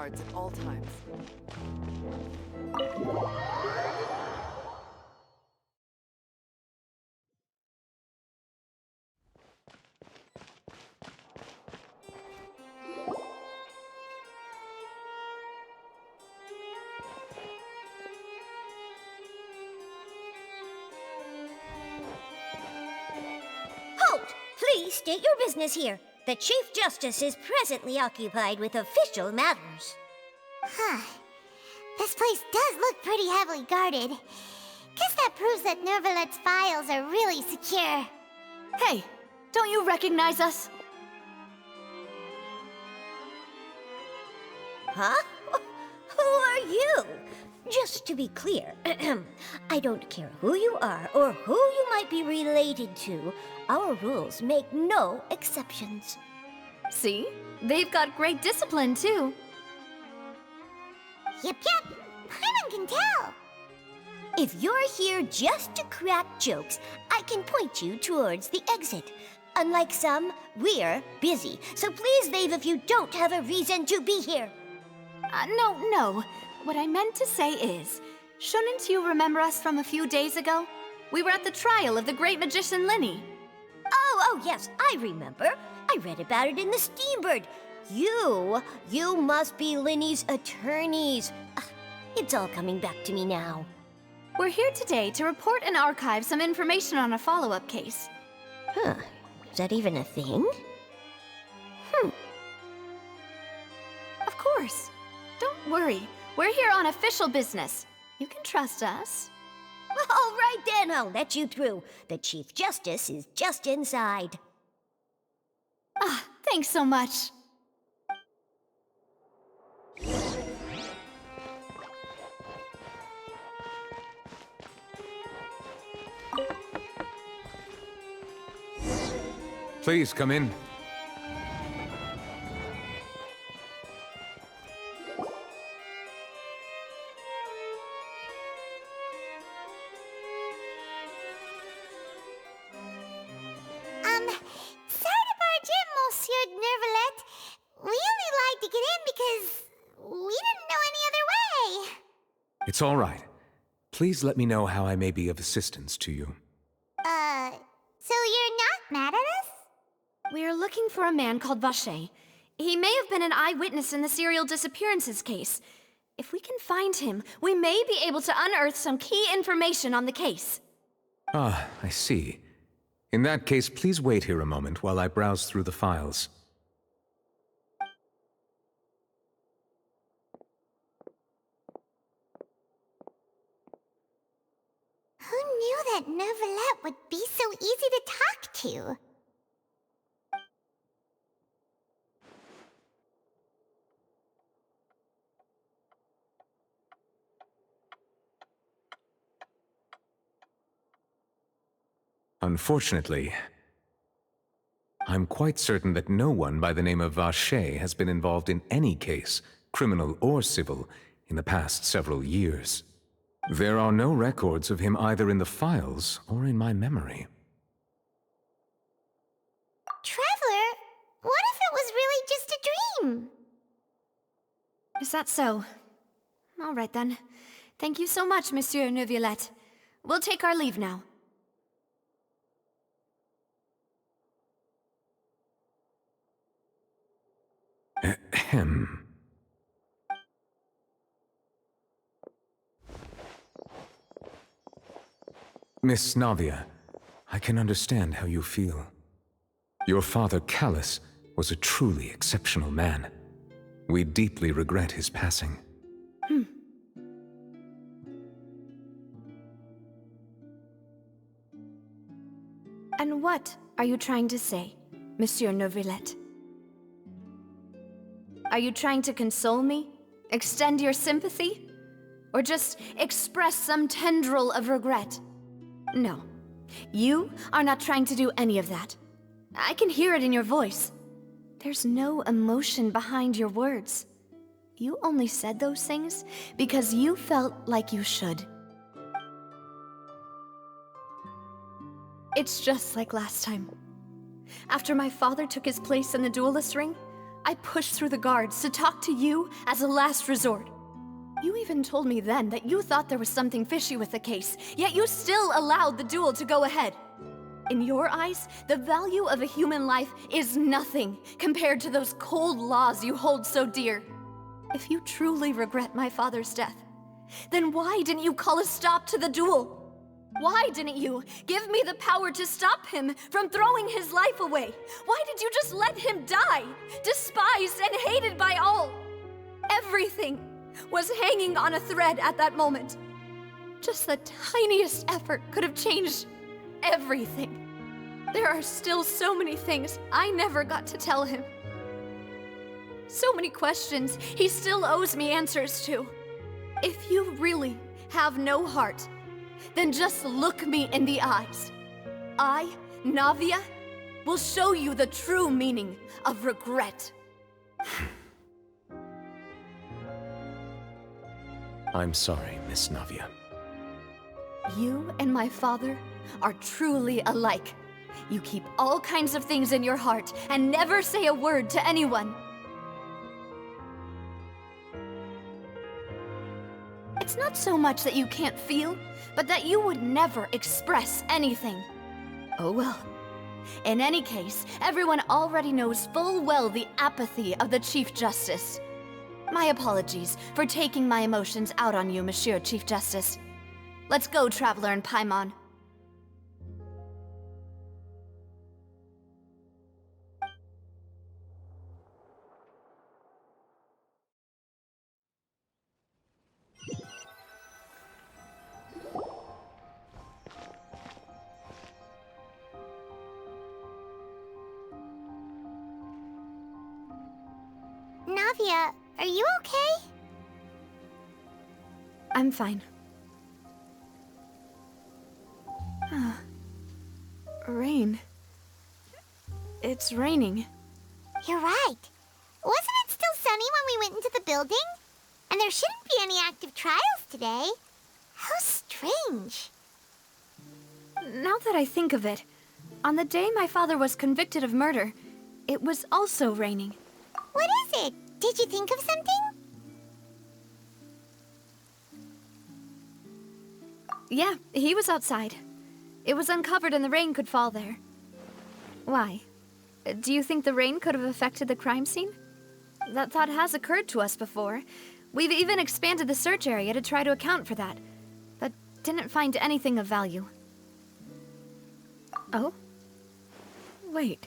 guards at all times. Halt! Please state your business here. The Chief Justice is presently occupied with official matters. Huh. This place does look pretty heavily guarded. Guess that proves that Nervalet's files are really secure. Hey, don't you recognize us? Huh? Who are you? Just to be clear, I don't care who you are or who you might be related to. Our rules make no exceptions. See? They've got great discipline, too. Yep. Paimon can tell. If you're here just to crack jokes, I can point you towards the exit. Unlike some, we're busy, so please leave if you don't have a reason to be here. No. What I meant to say is, shouldn't you remember us from a few days ago? We were at the trial of the great magician Linny. Oh, yes, I remember. I read about it in the Steambird. You must be Linny's attorneys. It's all coming back to me now. We're here today to report and archive some information on a follow-up case. Huh, is that even a thing? Of course. Don't worry. We're here on official business. You can trust us. All right then, I'll let you through. The Chief Justice is just inside. Thanks so much. Please come in. Sorry to barge in, Monsieur Nervalet. We only lied to get in because we didn't know any other way. It's all right. Please let me know how I may be of assistance to you. So you're not mad at us? We're looking for a man called Vacher. He may have been an eyewitness in the serial disappearances case. If we can find him, we may be able to unearth some key information on the case. Ah, I see. In that case, please wait here a moment while I browse through the files. Who knew that Nervalet would be so easy to talk to? Unfortunately, I'm quite certain that no one by the name of Vacher has been involved in any case, criminal or civil, in the past several years. There are no records of him either in the files or in my memory. Traveler, what if it was really just a dream? Is that so? All right then. Thank you so much, Monsieur Neuvillette. We'll take our leave now. Ahem. Miss Navia, I can understand how you feel. Your father, Callus, was a truly exceptional man. We deeply regret his passing. And what are you trying to say, Monsieur Neuvillette? Are you trying to console me? Extend your sympathy? Or just express some tendril of regret? No. You are not trying to do any of that. I can hear it in your voice. There's no emotion behind your words. You only said those things because you felt like you should. It's just like last time. After my father took his place in the duelist ring, I pushed through the guards to talk to you as a last resort. You even told me then that you thought there was something fishy with the case, yet you still allowed the duel to go ahead. In your eyes, the value of a human life is nothing compared to those cold laws you hold so dear. If you truly regret my father's death, then why didn't you call a stop to the duel? Why didn't you give me the power to stop him from throwing his life away? Why did you just let him die, despised and hated by all? Everything was hanging on a thread at that moment. Just the tiniest effort could have changed everything. There are still so many things I never got to tell him. So many questions he still owes me answers to. If you really have no heart, then just look me in the eyes. I, Navia, will show you the true meaning of regret. I'm sorry, Miss Navia. You and my father are truly alike. You keep all kinds of things in your heart and never say a word to anyone. It's not so much that you can't feel, but that you would never express anything. Oh well. In any case, everyone already knows full well the apathy of the Chief Justice. My apologies for taking my emotions out on you, Monsieur Chief Justice. Let's go, Traveler and Paimon. Navia, are you okay? I'm fine. Rain. It's raining. You're right. Wasn't it still sunny when we went into the building? And there shouldn't be any active trials today. How strange. Now that I think of it, on the day my father was convicted of murder, it was also raining. What is it? Did you think of something? Yeah, he was outside. It was uncovered and the rain could fall there. Why? Do you think the rain could have affected the crime scene? That thought has occurred to us before. We've even expanded the search area to try to account for that, but didn't find anything of value. Oh? Wait.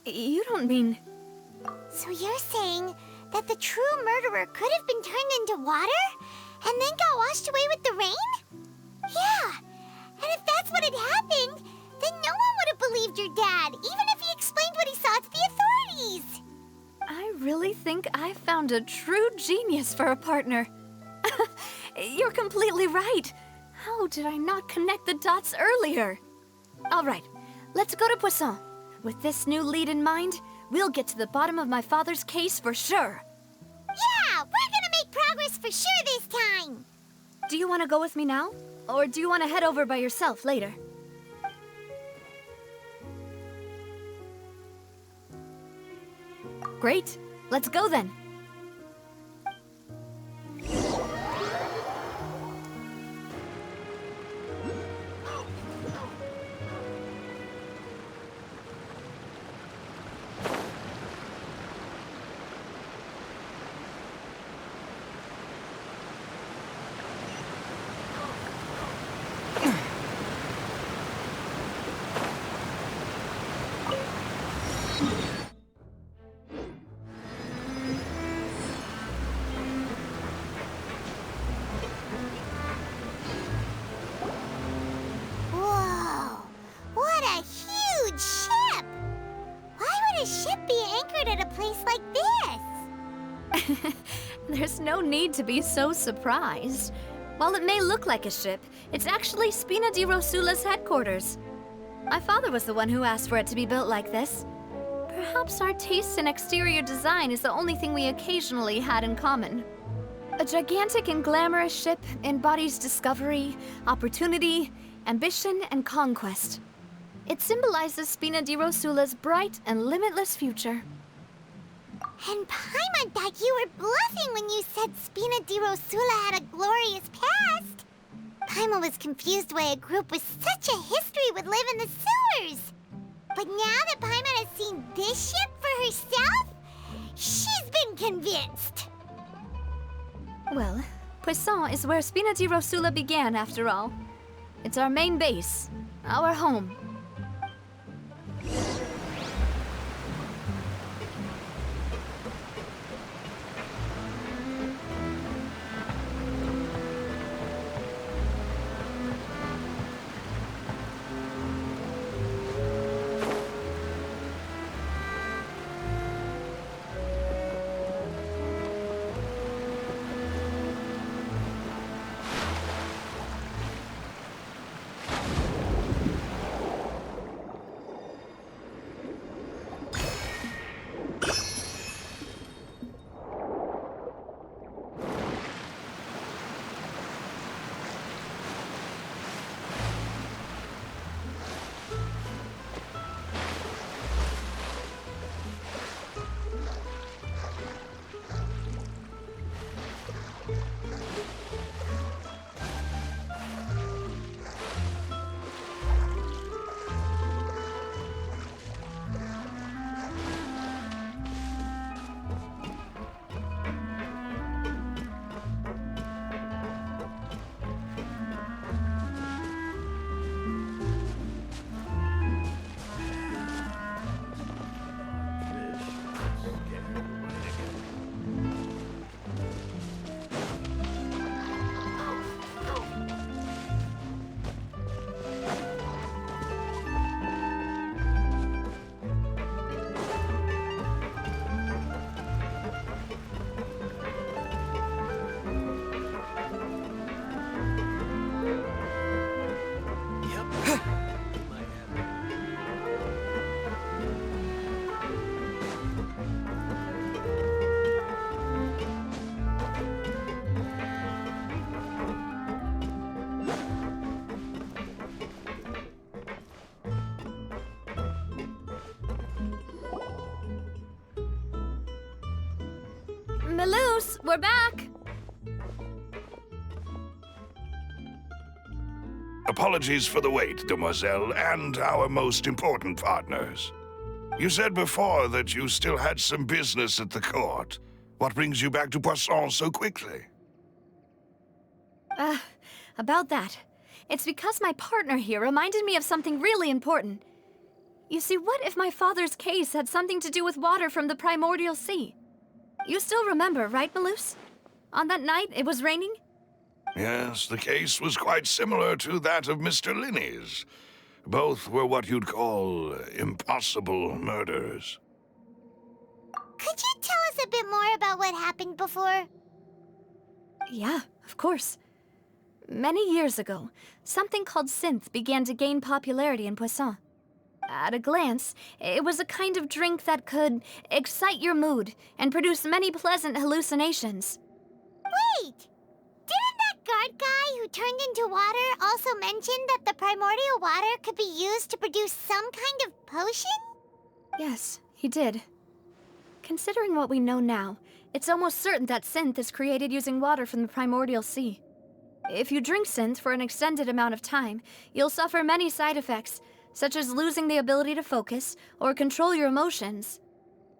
You don't mean... So you're saying that the true murderer could have been turned into water and then got washed away with the rain? Yeah, and if that's what had happened, then no one would have believed your dad, even if he explained what he saw to the authorities. I really think I found a true genius for a partner. You're completely right. How did I not connect the dots earlier? All right, let's go to Poisson. With this new lead in mind, we'll get to the bottom of my father's case for sure. Yeah, we're gonna make progress for sure this time. Do you want to go with me now? Or do you want to head over by yourself later? Great. Let's go then. Whoa, what a huge ship! Why would a ship be anchored at a place like this? There's no need to be so surprised. While it may look like a ship, it's actually Spina di Rosula's headquarters. My father was the one who asked for it to be built like this. Perhaps our taste in exterior design is the only thing we occasionally had in common. A gigantic and glamorous ship embodies discovery, opportunity, ambition, and conquest. It symbolizes Spina di Rosula's bright and limitless future. And Paimon thought you were bluffing when you said Spina di Rosula had a glorious past. Paimon was confused why a group with such a history would live in the sewers. But now that Paimon has seen this ship for herself, she's been convinced. Well, Poisson is where Spina di Rosula began, after all. It's our main base, our home. Melus, we're back! Apologies for the wait, demoiselle, and our most important partners. You said before that you still had some business at the court. What brings you back to Poisson so quickly? About that. It's because my partner here reminded me of something really important. You see, what if my father's case had something to do with water from the primordial sea? You still remember, right, Melus? On that night, it was raining? Yes, the case was quite similar to that of Mr. Linney's. Both were what you'd call impossible murders. Could you tell us a bit more about what happened before? Yeah, of course. Many years ago, something called synth began to gain popularity in Poisson. At a glance, it was a kind of drink that could excite your mood and produce many pleasant hallucinations. Wait! Didn't that guard guy who turned into water also mention that the primordial water could be used to produce some kind of potion? Yes, he did. Considering what we know now, it's almost certain that synth is created using water from the primordial sea. If you drink synth for an extended amount of time, you'll suffer many side effects, such as losing the ability to focus or control your emotions.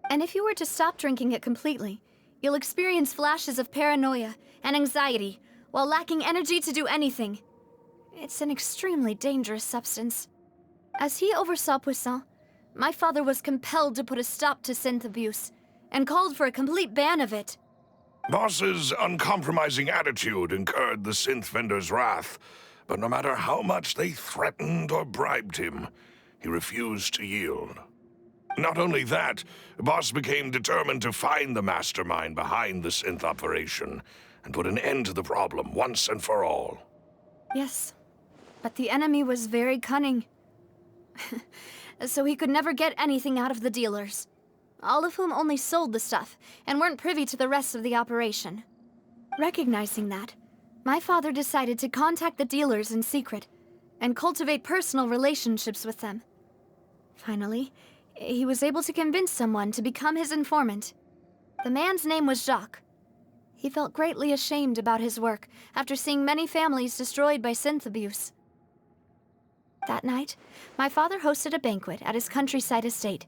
And if you were to stop drinking it completely, you'll experience flashes of paranoia and anxiety while lacking energy to do anything. It's an extremely dangerous substance. As he oversaw Poisson, my father was compelled to put a stop to synth abuse and called for a complete ban of it. Boss's uncompromising attitude incurred the synth vendor's wrath, but no matter how much they threatened or bribed him, he refused to yield. Not only that, Boss became determined to find the mastermind behind the synth operation and put an end to the problem once and for all. Yes, but the enemy was very cunning. So he could never get anything out of the dealers, all of whom only sold the stuff and weren't privy to the rest of the operation. Recognizing that, my father decided to contact the dealers in secret and cultivate personal relationships with them. Finally, he was able to convince someone to become his informant. The man's name was Jacques. He felt greatly ashamed about his work after seeing many families destroyed by synth abuse. That night, my father hosted a banquet at his countryside estate.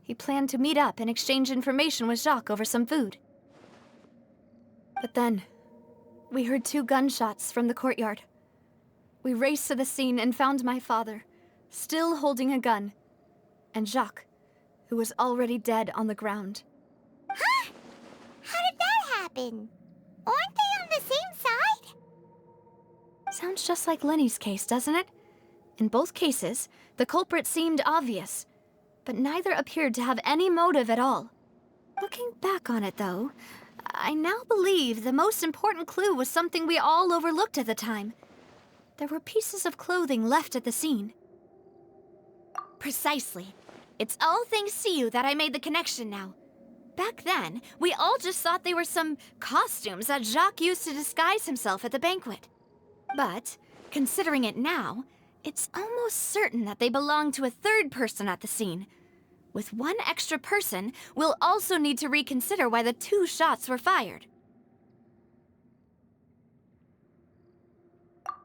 He planned to meet up and exchange information with Jacques over some food. But then, we heard 2 gunshots from the courtyard. We raced to the scene and found my father, still holding a gun, and Jacques, who was already dead on the ground. Huh? How did that happen? Aren't they on the same side? Sounds just like Lenny's case, doesn't it? In both cases, the culprit seemed obvious, but neither appeared to have any motive at all. Looking back on it, though, I now believe the most important clue was something we all overlooked at the time. There were pieces of clothing left at the scene. Precisely. It's all thanks to you that I made the connection now. Back then, we all just thought they were some costumes that Jacques used to disguise himself at the banquet. But, considering it now, it's almost certain that they belong to a third person at the scene. With one extra person, we'll also need to reconsider why the 2 shots were fired.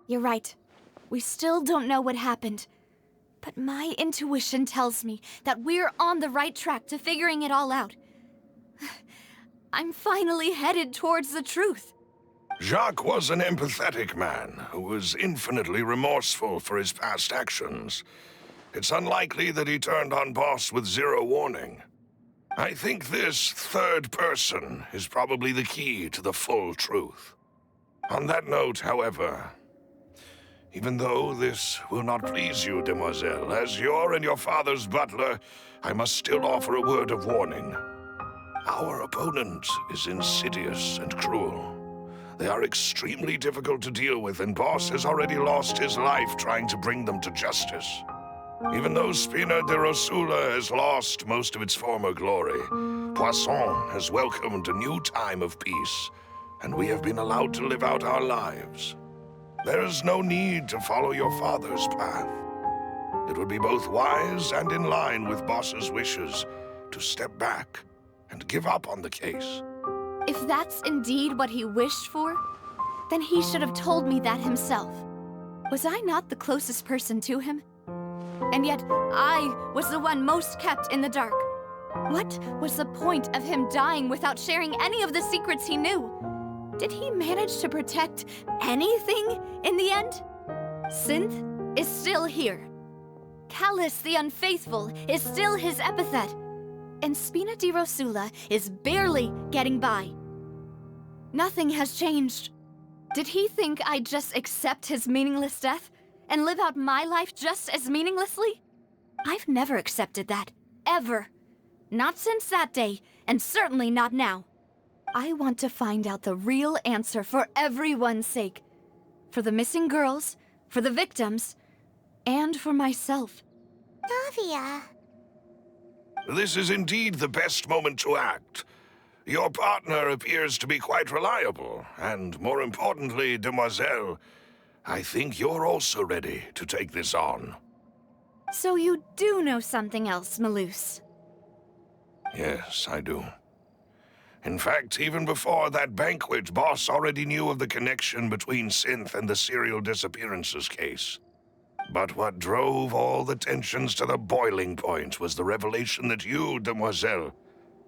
You're right. We still don't know what happened. But my intuition tells me that we're on the right track to figuring it all out. I'm finally headed towards the truth. Jacques was an empathetic man who was infinitely remorseful for his past actions. It's unlikely that he turned on Boss with 0 warning. I think this third person is probably the key to the full truth. On that note, however, even though this will not please you, demoiselle, as your and your father's butler, I must still offer a word of warning. Our opponent is insidious and cruel. They are extremely difficult to deal with, and Boss has already lost his life trying to bring them to justice. Even though Spina de Rosula has lost most of its former glory, Poisson has welcomed a new time of peace, and we have been allowed to live out our lives. There is no need to follow your father's path. It would be both wise and in line with Boss's wishes to step back and give up on the case. If that's indeed what he wished for, then he should have told me that himself. Was I not the closest person to him? And yet, I was the one most kept in the dark. What was the point of him dying without sharing any of the secrets he knew? Did he manage to protect anything in the end? Synth is still here. Callus the Unfaithful is still his epithet. And Spina di Rosula is barely getting by. Nothing has changed. Did he think I'd just accept his meaningless death and live out my life just as meaninglessly? I've never accepted that, ever. Not since that day, and certainly not now. I want to find out the real answer for everyone's sake. For the missing girls, for the victims, and for myself. Navia. This is indeed the best moment to act. Your partner appears to be quite reliable, and more importantly, demoiselle, I think you're also ready to take this on. So you do know something else, Maloose? Yes, I do. In fact, even before that banquet, Boss already knew of the connection between Synth and the serial disappearances case. But what drove all the tensions to the boiling point was the revelation that you, demoiselle,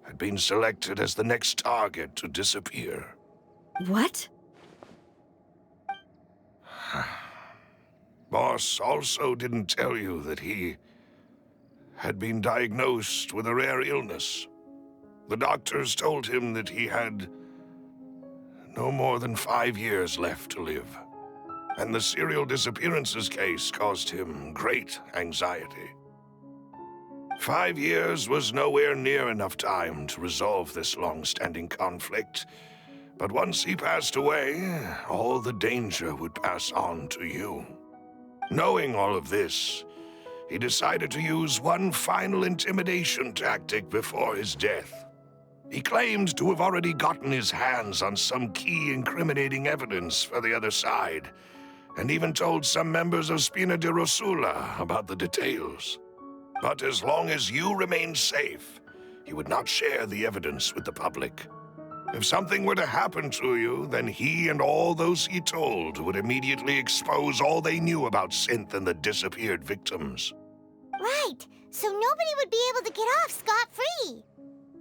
had been selected as the next target to disappear. What? Boss also didn't tell you that he had been diagnosed with a rare illness. The doctors told him that he had no more than 5 years left to live. And the serial disappearances case caused him great anxiety. 5 years was nowhere near enough time to resolve this long-standing conflict, but once he passed away, all the danger would pass on to you. Knowing all of this, he decided to use one final intimidation tactic before his death. He claimed to have already gotten his hands on some key incriminating evidence for the other side, and even told some members of Spina di Rosula about the details. But as long as you remained safe, he would not share the evidence with the public. If something were to happen to you, then he and all those he told would immediately expose all they knew about Synth and the disappeared victims. Right, so nobody would be able to get off scot-free.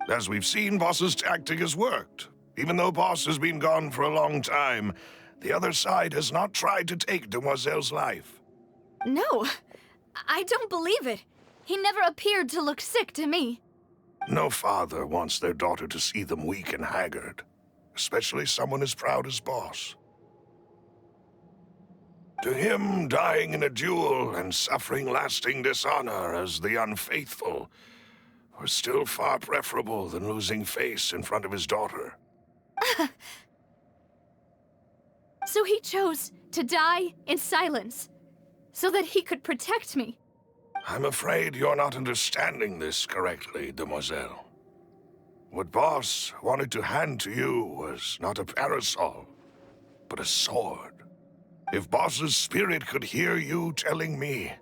As we've seen, Boss's tactic has worked. Even though Boss has been gone for a long time, the other side has not tried to take Demoiselle's life. No, I don't believe it. He never appeared to look sick to me. No father wants their daughter to see them weak and haggard, especially someone as proud as Boss. To him, dying in a duel and suffering lasting dishonor as the unfaithful was still far preferable than losing face in front of his daughter. So he chose to die in silence, so that he could protect me. I'm afraid you're not understanding this correctly, Demoiselle. What Boss wanted to hand to you was not a parasol, but a sword. If Boss's spirit could hear you telling me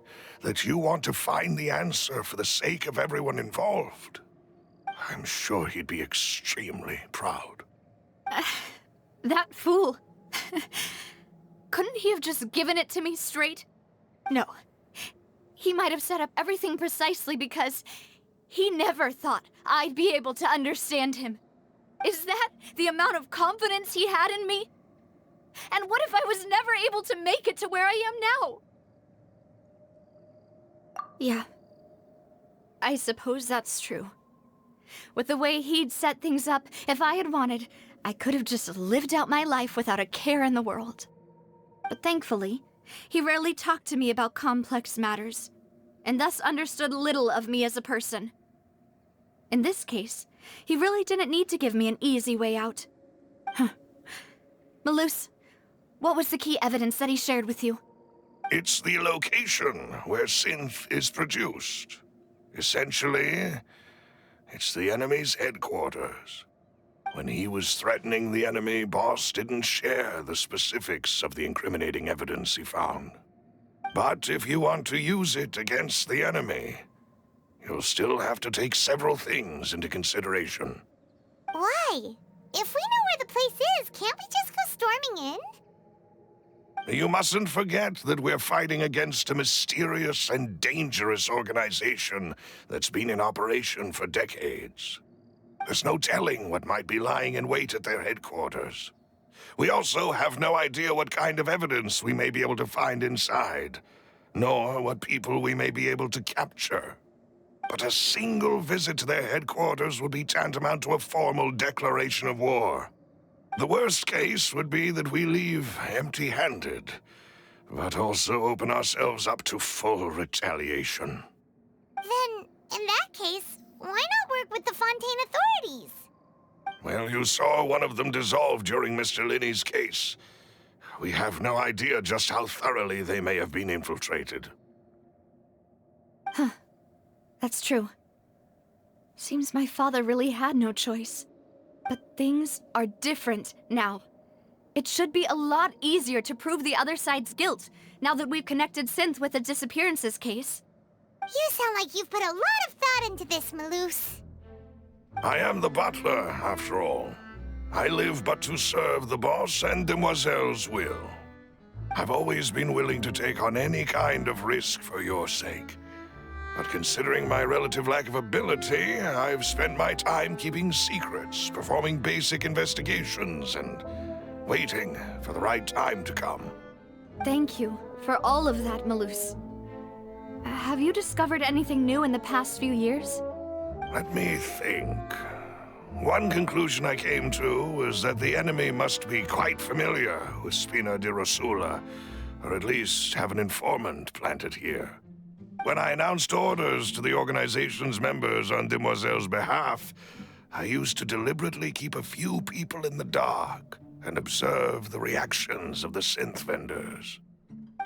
that you want to find the answer for the sake of everyone involved, I'm sure he'd be extremely proud. That fool. Couldn't he have just given it to me straight? No. He might have set up everything precisely because he never thought I'd be able to understand him. Is that the amount of confidence he had in me? And what if I was never able to make it to where I am now? Yeah. I suppose that's true. With the way he'd set things up, if I had wanted, I could have just lived out my life without a care in the world. But thankfully, he rarely talked to me about complex matters, and thus understood little of me as a person. In this case, he really didn't need to give me an easy way out. Malus, what was the key evidence that he shared with you? It's the location where Synth is produced. Essentially, it's the enemy's headquarters. When he was threatening the enemy, Boss didn't share the specifics of the incriminating evidence he found. But if you want to use it against the enemy, you'll still have to take several things into consideration. Why? If we know where the place is, can't we just go storming in? You mustn't forget that we're fighting against a mysterious and dangerous organization that's been in operation for decades. There's no telling what might be lying in wait at their headquarters. We also have no idea what kind of evidence we may be able to find inside, nor what people we may be able to capture. But a single visit to their headquarters would be tantamount to a formal declaration of war. The worst case would be that we leave empty-handed, but also open ourselves up to full retaliation. Then, in that case, why not work with the Fontaine authorities? Well, you saw one of them dissolve during Mr. Linney's case. We have no idea just how thoroughly they may have been infiltrated. Huh. That's true. Seems my father really had no choice. But things are different now. It should be a lot easier to prove the other side's guilt, now that we've connected Synth with the disappearances case. You sound like you've put a lot of thought into this, Malus. I am the butler, after all. I live but to serve the boss and Demoiselle's will. I've always been willing to take on any kind of risk for your sake. But considering my relative lack of ability, I've spent my time keeping secrets, performing basic investigations, and waiting for the right time to come. Thank you for all of that, Malus. Have you discovered anything new in the past few years? Let me think. One conclusion I came to was that the enemy must be quite familiar with Spina di Rosula, or at least have an informant planted here. When I announced orders to the organization's members on Demoiselle's behalf, I used to deliberately keep a few people in the dark and observe the reactions of the synth vendors.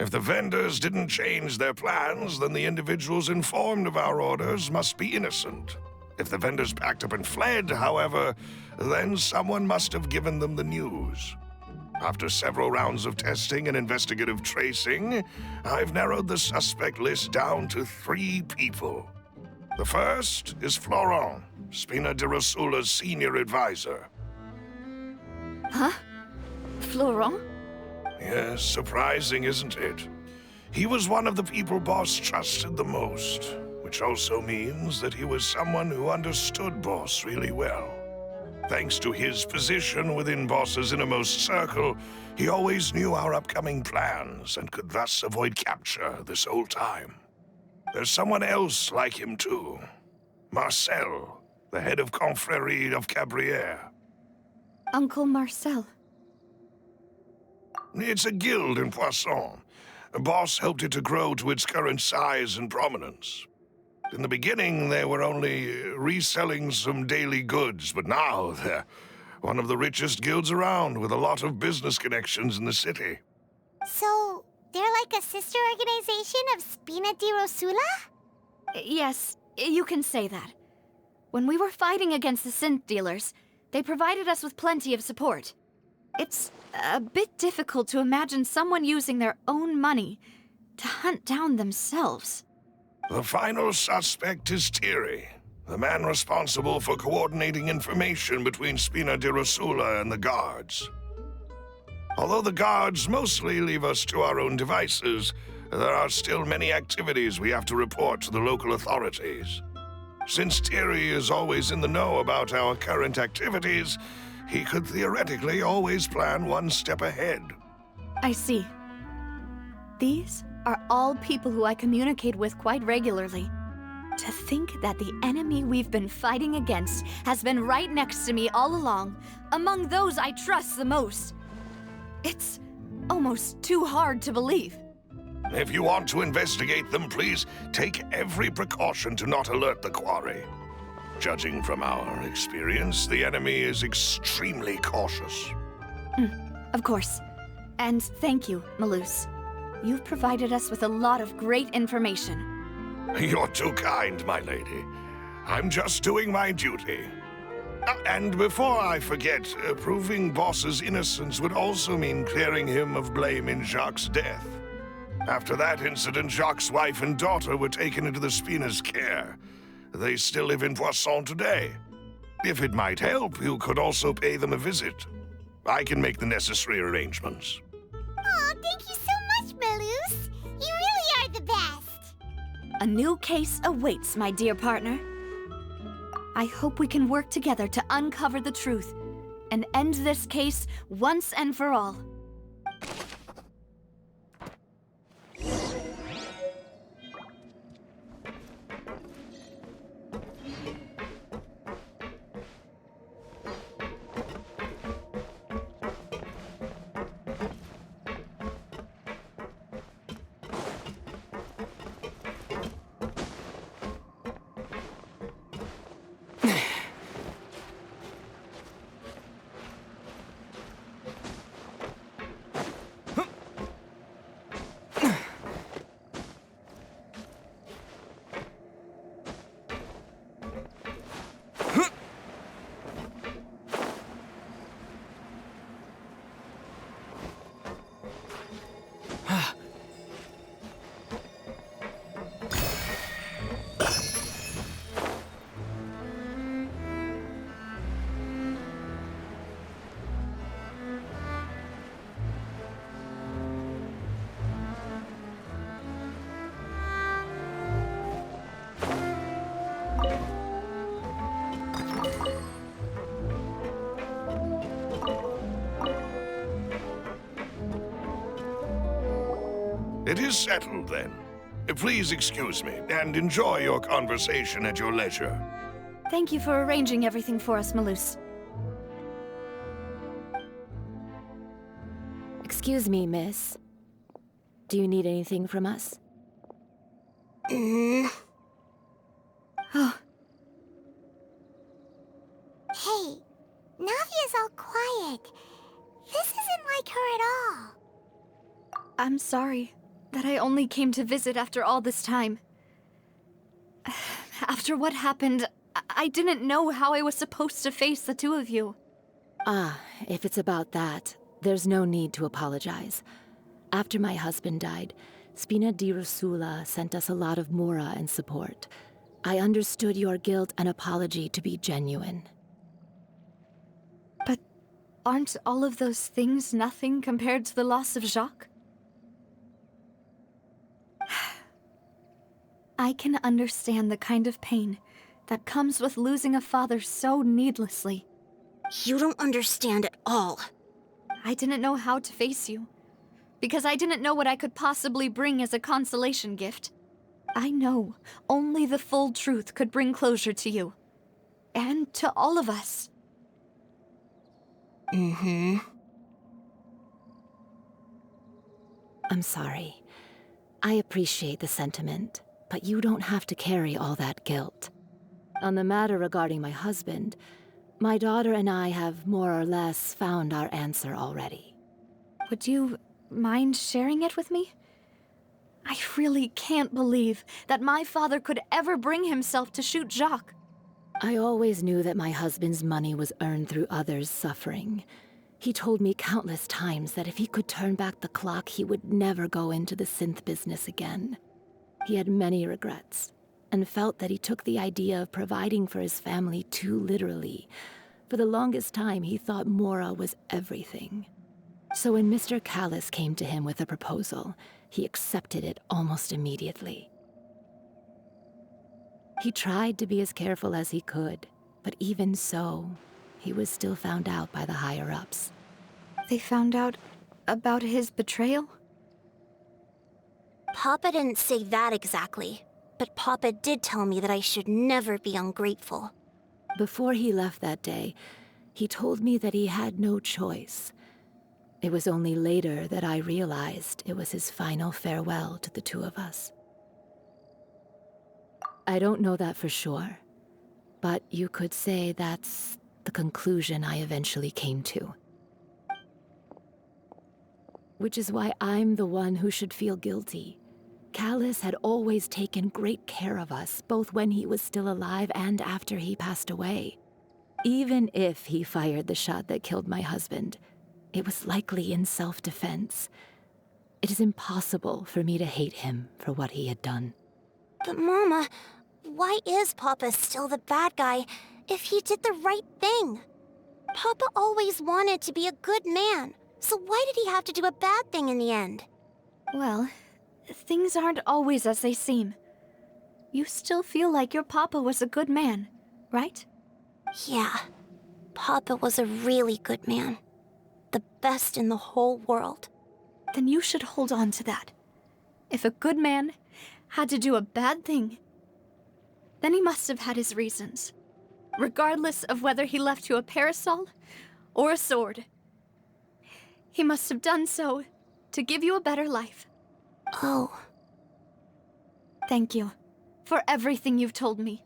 If the vendors didn't change their plans, then the individuals informed of our orders must be innocent. If the vendors packed up and fled, however, then someone must have given them the news. After several rounds of testing and investigative tracing, I've narrowed the suspect list down to 3 people. The first is Florent. Spina de Rosula's senior advisor. Huh? Florent? Yes, surprising, isn't it? He was one of the people Boss trusted the most, which also means that he was someone who understood Boss really well. Thanks to his position within Boss's innermost circle, he always knew our upcoming plans and could thus avoid capture this whole time. There's someone else like him too. Marcel, the head of Confrérie of Cabrières. Uncle Marcel. It's a guild in Poisson. Boss helped it to grow to its current size and prominence. In the beginning, they were only reselling some daily goods, but now they're one of the richest guilds around, with a lot of business connections in the city. So, they're like a sister organization of Spina di Rosula? Yes, you can say that. When we were fighting against the synth dealers, they provided us with plenty of support. It's a bit difficult to imagine someone using their own money to hunt down themselves. The final suspect is Thierry, the man responsible for coordinating information between Spina di Rosula and the guards. Although the guards mostly leave us to our own devices, there are still many activities we have to report to the local authorities. Since Thierry is always in the know about our current activities, he could theoretically always plan one step ahead. I see. These are all people who I communicate with quite regularly. To think that the enemy we've been fighting against has been right next to me all along, among those I trust the most. It's almost too hard to believe. If you want to investigate them, please take every precaution to not alert the quarry. Judging from our experience, the enemy is extremely cautious. Of course. And thank you, Malus. You've provided us with a lot of great information. You're too kind, my lady. I'm just doing my duty. And before I forget, proving Boss's innocence would also mean clearing him of blame in Jacques' death. After that incident, Jacques' wife and daughter were taken into the Spina's care. They still live in Poisson today. If it might help, you could also pay them a visit. I can make the necessary arrangements. Aw, thank you so much, Malus. You really are the best. A new case awaits, my dear partner. I hope we can work together to uncover the truth and end this case once and for all. It is settled, then. Please excuse me, and enjoy your conversation at your leisure. Thank you for arranging everything for us, Malus. Excuse me, miss. Do you need anything from us? Oh, Hey, Navia's all quiet. This isn't like her at all. I'm sorry that I only came to visit after all this time. After what happened, I didn't know how I was supposed to face the two of you. Ah, if it's about that, there's no need to apologize. After my husband died, Spina di Rosula sent us a lot of mora and support. I understood your guilt and apology to be genuine. But aren't all of those things nothing compared to the loss of Jacques? I can understand the kind of pain that comes with losing a father so needlessly. You don't understand at all. I didn't know how to face you, because I didn't know what I could possibly bring as a consolation gift. I know only the full truth could bring closure to you. And to all of us. I'm sorry. I appreciate the sentiment, but you don't have to carry all that guilt. On the matter regarding my husband, my daughter and I have more or less found our answer already. Would you mind sharing it with me? I really can't believe that my father could ever bring himself to shoot Jacques. I always knew that my husband's money was earned through others' suffering. He told me countless times that if he could turn back the clock, he would never go into the synth business again. He had many regrets, and felt that he took the idea of providing for his family too literally. For the longest time, he thought Mora was everything. So when Mr. Callis came to him with a proposal, he accepted it almost immediately. He tried to be as careful as he could, but even so, he was still found out by the higher-ups. They found out about his betrayal? Papa didn't say that exactly, but Papa did tell me that I should never be ungrateful. Before he left that day, he told me that he had no choice. It was only later that I realized it was his final farewell to the two of us. I don't know that for sure, but you could say that's the conclusion I eventually came to. Which is why I'm the one who should feel guilty. Callis had always taken great care of us, both when he was still alive and after he passed away. Even if he fired the shot that killed my husband, it was likely in self-defense. It is impossible for me to hate him for what he had done. But Mama, why is Papa still the bad guy if he did the right thing? Papa always wanted to be a good man, so why did he have to do a bad thing in the end? Well, things aren't always as they seem. You still feel like your papa was a good man, right? Yeah, Papa was a really good man. The best in the whole world. Then you should hold on to that. If a good man had to do a bad thing, then he must have had his reasons. Regardless of whether he left you a parasol or a sword. He must have done so to give you a better life. Oh. Thank you for everything you've told me.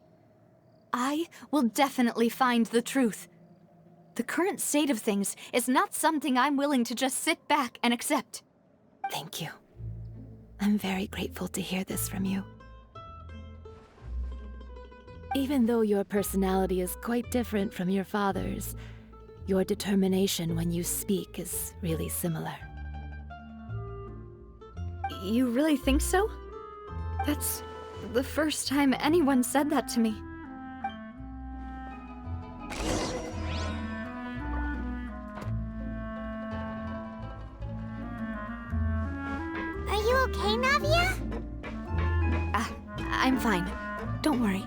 I will definitely find the truth. The current state of things is not something I'm willing to just sit back and accept. Thank you. I'm very grateful to hear this from you. Even though your personality is quite different from your father's, your determination when you speak is really similar. You really think so? That's the first time anyone said that to me. Are you okay, Navia? I'm fine. Don't worry.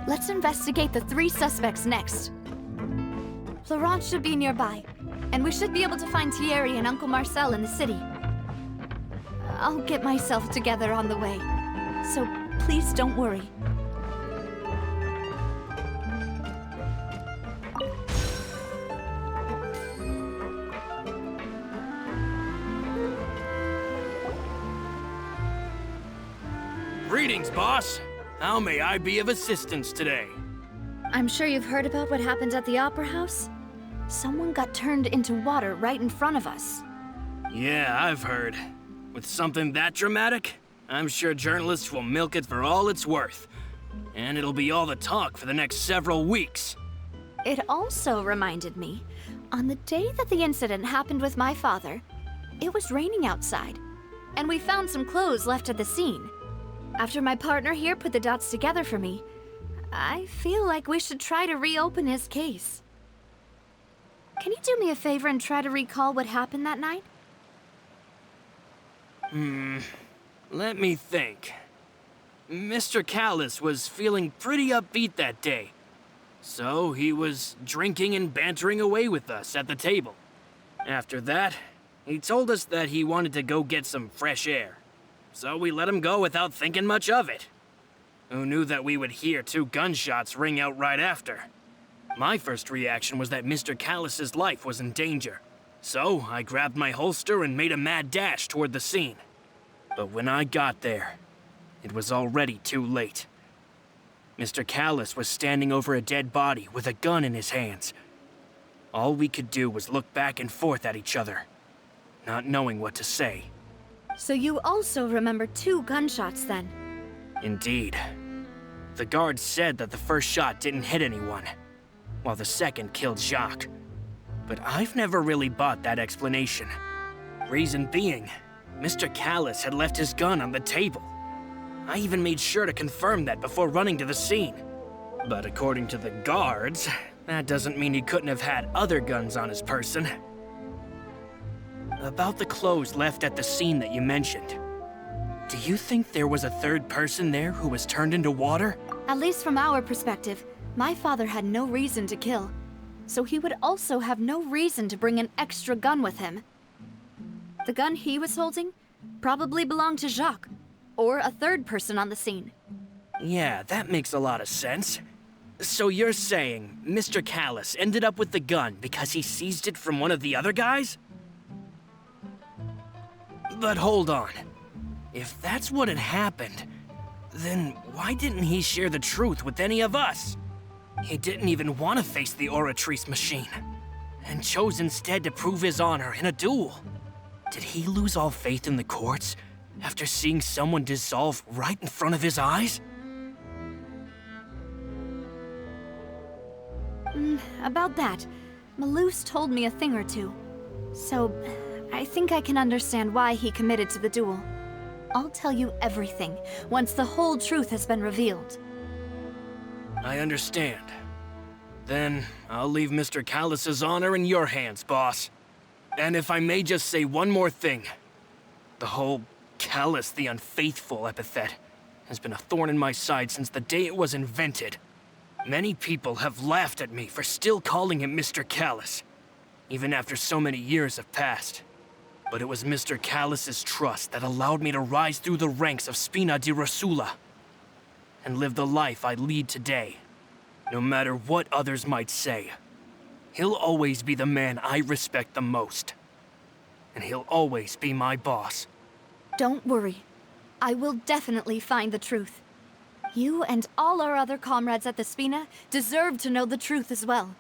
Let's investigate the 3 suspects next. Florence should be nearby, and we should be able to find Thierry and Uncle Marcel in the city. I'll get myself together on the way, so please don't worry. Greetings, boss. How may I be of assistance today? I'm sure you've heard about what happened at the Opera House. Someone got turned into water right in front of us. Yeah, I've heard. With something that dramatic, I'm sure journalists will milk it for all it's worth. And it'll be all the talk for the next several weeks. It also reminded me, on the day that the incident happened with my father, it was raining outside, and we found some clothes left at the scene. After my partner here put the dots together for me, I feel like we should try to reopen his case. Can you do me a favor and try to recall what happened that night? Let me think. Mr. Callus was feeling pretty upbeat that day. So he was drinking and bantering away with us at the table. After that, he told us that he wanted to go get some fresh air. So we let him go without thinking much of it. Who knew that we would hear 2 gunshots ring out right after? My first reaction was that Mr. Callus's life was in danger. So I grabbed my holster and made a mad dash toward the scene. But when I got there, it was already too late. Mr. Callus was standing over a dead body with a gun in his hands. All we could do was look back and forth at each other, not knowing what to say. So you also remember 2 gunshots then? Indeed. The guard said that the first shot didn't hit anyone, while the second killed Jacques. But I've never really bought that explanation. Reason being, Mr. Callus had left his gun on the table. I even made sure to confirm that before running to the scene. But according to the guards, that doesn't mean he couldn't have had other guns on his person. About the clothes left at the scene that you mentioned, do you think there was a third person there who was turned into water? At least from our perspective, my father had no reason to kill. So he would also have no reason to bring an extra gun with him. The gun he was holding probably belonged to Jacques, or a third person on the scene. Yeah, that makes a lot of sense. So you're saying Mr. Callus ended up with the gun because he seized it from one of the other guys? But hold on. If that's what had happened, then why didn't he share the truth with any of us? He didn't even want to face the Oratrice machine, and chose instead to prove his honor in a duel. Did he lose all faith in the courts after seeing someone dissolve right in front of his eyes? About that, Malus told me a thing or two. So, I think I can understand why he committed to the duel. I'll tell you everything once the whole truth has been revealed. I understand. Then I'll leave Mr. Callus's honor in your hands, boss. And if I may just say one more thing. The whole Callus the Unfaithful epithet has been a thorn in my side since the day it was invented. Many people have laughed at me for still calling him Mr. Callus, even after so many years have passed. But it was Mr. Callus's trust that allowed me to rise through the ranks of Spina di Rosula and live the life I lead today. No matter what others might say, he'll always be the man I respect the most. And he'll always be my boss. Don't worry. I will definitely find the truth. You and all our other comrades at the Spina deserve to know the truth as well.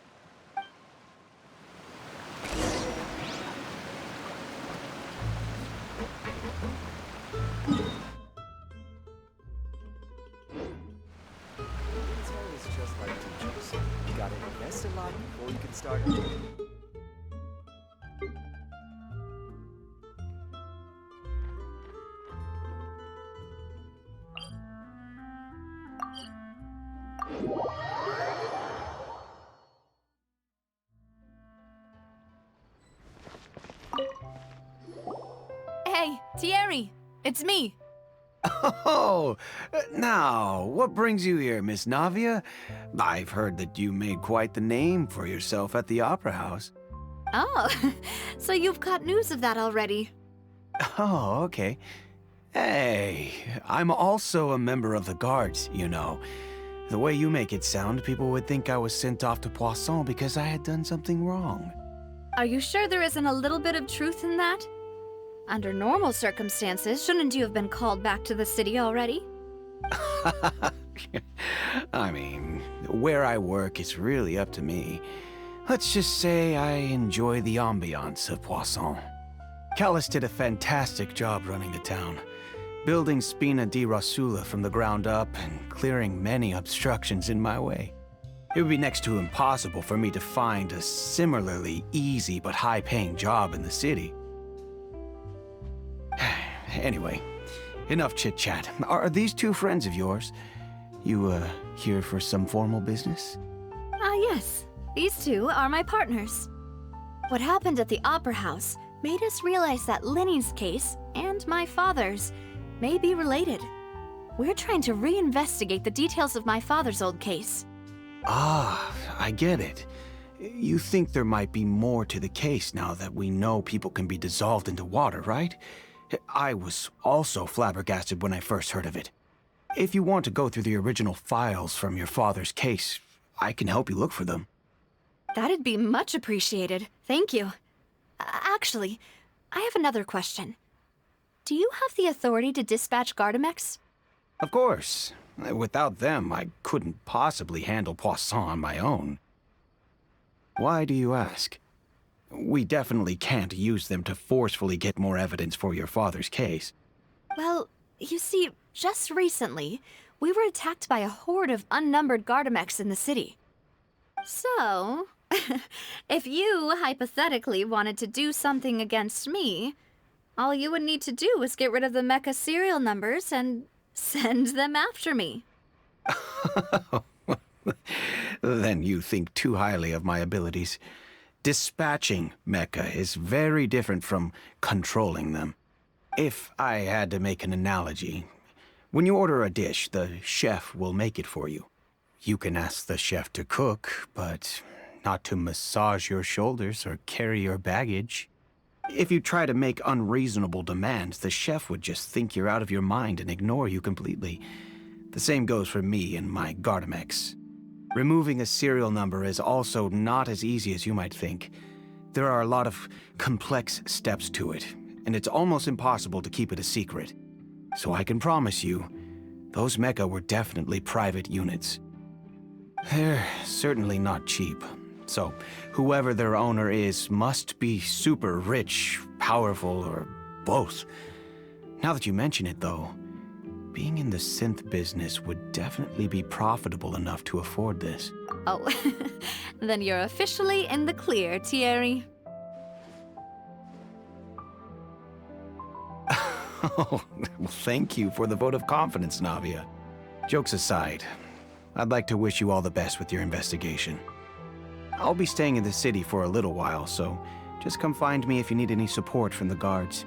It's just like teachers. You gotta invest a lot before you can start. Hey, Thierry! It's me! Oh, now, what brings you here, Miss Navia? I've heard that you made quite the name for yourself at the Opera House. Oh, so you've caught news of that already. Oh, okay. Hey, I'm also a member of the Guards, you know. The way you make it sound, people would think I was sent off to Poisson because I had done something wrong. Are you sure there isn't a little bit of truth in that? Under normal circumstances, shouldn't you have been called back to the city already? I mean, where I work is really up to me. Let's just say I enjoy the ambiance of Poisson. Callus did a fantastic job running the town, building Spina di Rosula from the ground up and clearing many obstructions in my way. It would be next to impossible for me to find a similarly easy but high-paying job in the city. Anyway, enough chit-chat. Are these two friends of yours? You, here for some formal business? Yes. These two are my partners. What happened at the Opera House made us realize that Linny's case and my father's may be related. We're trying to reinvestigate the details of my father's old case. Ah, I get it. You think there might be more to the case now that we know people can be dissolved into water, right? I was also flabbergasted when I first heard of it. If you want to go through the original files from your father's case, I can help you look for them. That'd be much appreciated. Thank you. Actually, I have another question. Do you have the authority to dispatch Gardamex? Of course. Without them, I couldn't possibly handle Poisson on my own. Why do you ask? We definitely can't use them to forcefully get more evidence for your father's case. Well, you see, just recently, we were attacked by a horde of unnumbered Gardamex in the city. So, if you hypothetically wanted to do something against me, all you would need to do is get rid of the mecha serial numbers and send them after me. Then you think too highly of my abilities. Dispatching mecha is very different from controlling them. If I had to make an analogy, when you order a dish, the chef will make it for you. You can ask the chef to cook, but not to massage your shoulders or carry your baggage. If you try to make unreasonable demands, the chef would just think you're out of your mind and ignore you completely. The same goes for me and my Gardamex. Removing a serial number is also not as easy as you might think. There are a lot of complex steps to it, and it's almost impossible to keep it a secret. So I can promise you, those mecha were definitely private units. They're certainly not cheap. So, whoever their owner is must be super rich, powerful, or both. Now that you mention it, though, being in the synth business would definitely be profitable enough to afford this. Oh, then you're officially in the clear, Thierry. Oh, well, thank you for the vote of confidence, Navia. Jokes aside, I'd like to wish you all the best with your investigation. I'll be staying in the city for a little while, so just come find me if you need any support from the guards.